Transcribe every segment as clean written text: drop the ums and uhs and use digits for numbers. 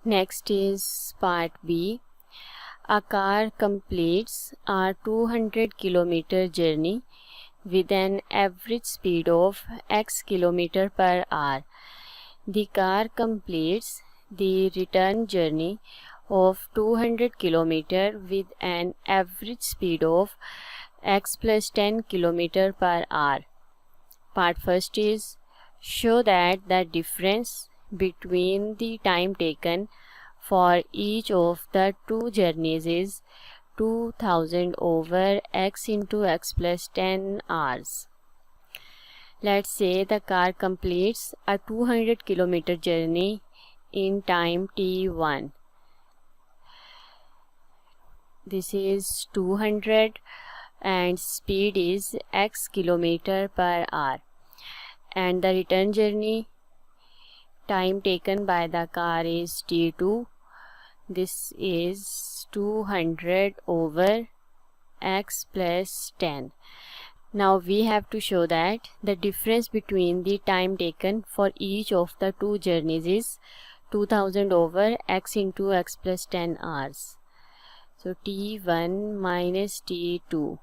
Next is part B. A car completes a 200-kilometer journey with an average speed of x km per hour. The car completes the return journey of 200 km with an average speed of x plus 10 km per hour. Part first is show that the difference between the time taken for each of the two journeys is 2000 over x into x plus 10 hours. Let's say the car completes a 200 km journey in time t1. This is 200 and speed is x km per hour, and the return journey time taken by the car is t2. This is 200 over x plus 10. Now we have to show that the difference between the time taken for each of the two journeys is 2000 over x into x plus 10 hours. So t1 minus t2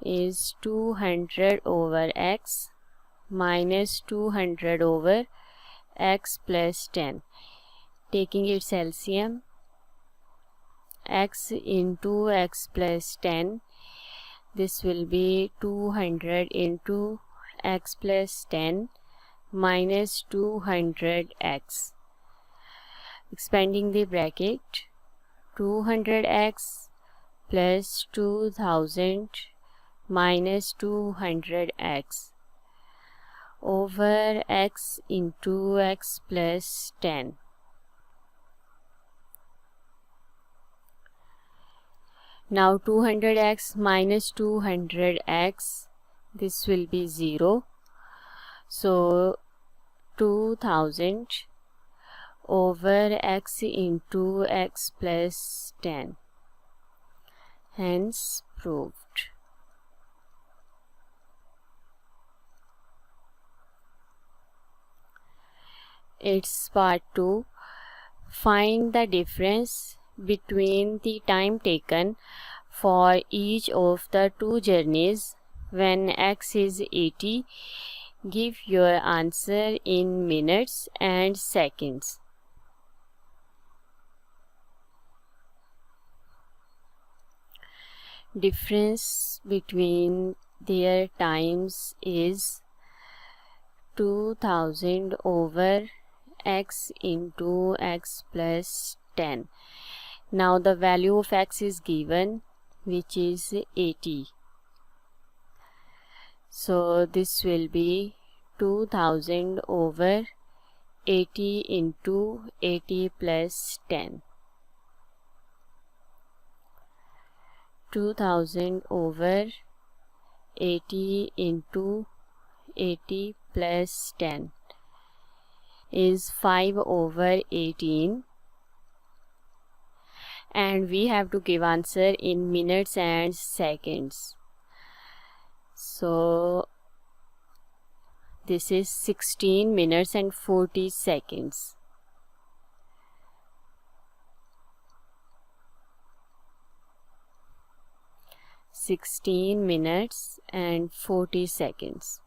is 200 over x minus 200 over x plus 10. Taking its LCM, x into x plus 10, this will be 200 into x plus 10 minus 200x. Expanding the bracket, 200x plus 2000 minus 200x over x into x plus 10. Now 200x minus 200x, this will be 0. So 2000 over x into x plus 10. Hence proved. It's part 2. Find the difference between the time taken for each of the two journeys when x is 80. Give your answer in minutes and seconds. Difference between their times is 2000 over x into x plus 10. Now the value of x is given, which is 80. So this will be 2000 over 80 into 80 plus 10. 2000 over 80 into 80 plus 10 is 5 over 18, and we have to give answer in minutes and seconds. So this is 16 minutes and 40 seconds. (16 minutes and 40 seconds).